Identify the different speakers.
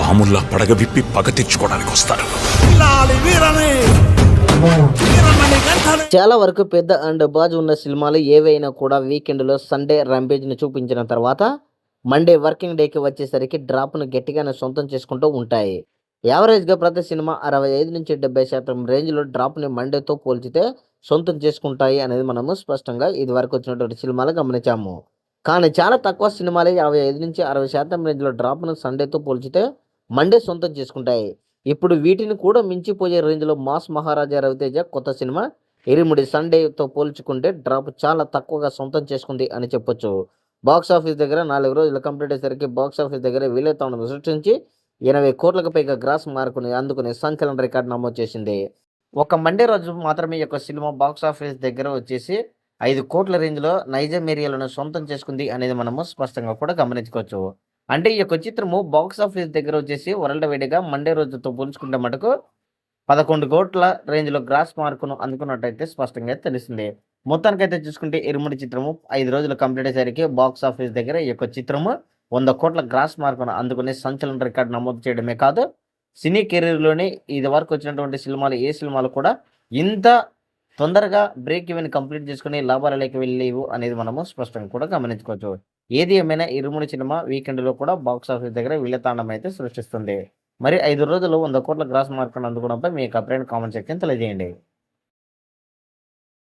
Speaker 1: పాముల్లా పడగ విప్పి పగ తెచ్చుకోవడానికి వస్తారు.
Speaker 2: చాలా వరకు పెద్ద అండ్ బాజ్ ఉన్న సినిమాలు ఏవైనా కూడా వీకెండ్లో సండే రంపేజ్ని చూపించిన తర్వాత మండే వర్కింగ్ డేకి వచ్చేసరికి డ్రాప్ను గట్టిగానే సొంతం చేసుకుంటూ ఉంటాయి. యావరేజ్గా ప్రతి సినిమా 65 నుంచి 70% రేంజ్లో డ్రాప్ని మండేతో పోల్చితే సొంతం చేసుకుంటాయి అనేది మనము స్పష్టంగా ఇది వరకు వచ్చినటువంటి సినిమాలు గమనించాము. కానీ చాలా తక్కువ సినిమాలే 55 నుంచి 60% రేంజ్లో డ్రాప్ను సండేతో పోల్చితే మండే సొంతం చేసుకుంటాయి. ఇప్పుడు వీటిని కూడా మించిపోయే రేంజ్లో మాస్ మహారాజా రవితేజ కొత్త సినిమా ఇరుముడి సండేతో పోల్చుకుంటే డ్రాప్ చాలా తక్కువగా సొంతం చేసుకుంది అని చెప్పొచ్చు. బాక్స్ ఆఫీస్ దగ్గర 4 రోజులు కంప్లీట్ అయ్యేసరికి బాక్స్ ఆఫీస్ దగ్గర విలేతాండం సృష్టించి 80 కోట్లకు పైగా గ్రాస్ మార్కుని అందుకుని సంచలన రికార్డు నమోదు చేసింది. ఒక మండే రోజు మాత్రమే ఈ యొక్క సినిమా బాక్స్ ఆఫీస్ దగ్గర వచ్చేసి 5 కోట్ల రేంజ్లో నైజాం ఏరియాలను సొంతం చేసుకుంది అనేది మనము స్పష్టంగా కూడా గమనించుకోవచ్చు. అంటే ఈ యొక్క చిత్రము బాక్స్ ఆఫీస్ దగ్గర వచ్చేసి వరల్డ్ వైడ్గా మండే రోజుతో పోల్చుకుంటే మటుకు 11 కోట్ల రేంజ్లో గ్రాస్ మార్కును అందుకున్నట్టయితే స్పష్టంగా తెలిసింది. మొత్తానికైతే చూసుకుంటే ఇరుముడి చిత్రము 5 రోజులు కంప్లీట్ అయ్యేసరికి బాక్స్ ఆఫీస్ దగ్గర ఈ యొక్క చిత్రము 100 కోట్ల గ్రాస్ మార్కును అందుకుని సంచలన రికార్డు నమోదు చేయడమే కాదు, సినీ కెరీర్లోనే ఇది వరకు వచ్చినటువంటి సినిమాలు ఏ సినిమాలు కూడా ఇంత తొందరగా బ్రేక్ ఈవెన్ కంప్లీట్ చేసుకుని లాభాలలోకి వెళ్ళలేవు అనేది మనము స్పష్టంగా కూడా గమనించుకోవచ్చు. ఏది ఏమైనా ఇరుముడి సినిమా వీకెండ్లో కూడా బాక్స్ ఆఫీస్ దగ్గర విలతాండం అయితే సృష్టిస్తుంది. మరి 5 రోజులు 100 కోట్ల గ్రాస్ మార్కును అందుకోవడంపై మీ యొక్క అభిప్రాయాన్ని కామెంట్ సెక్షన్ తెలియజేయండి.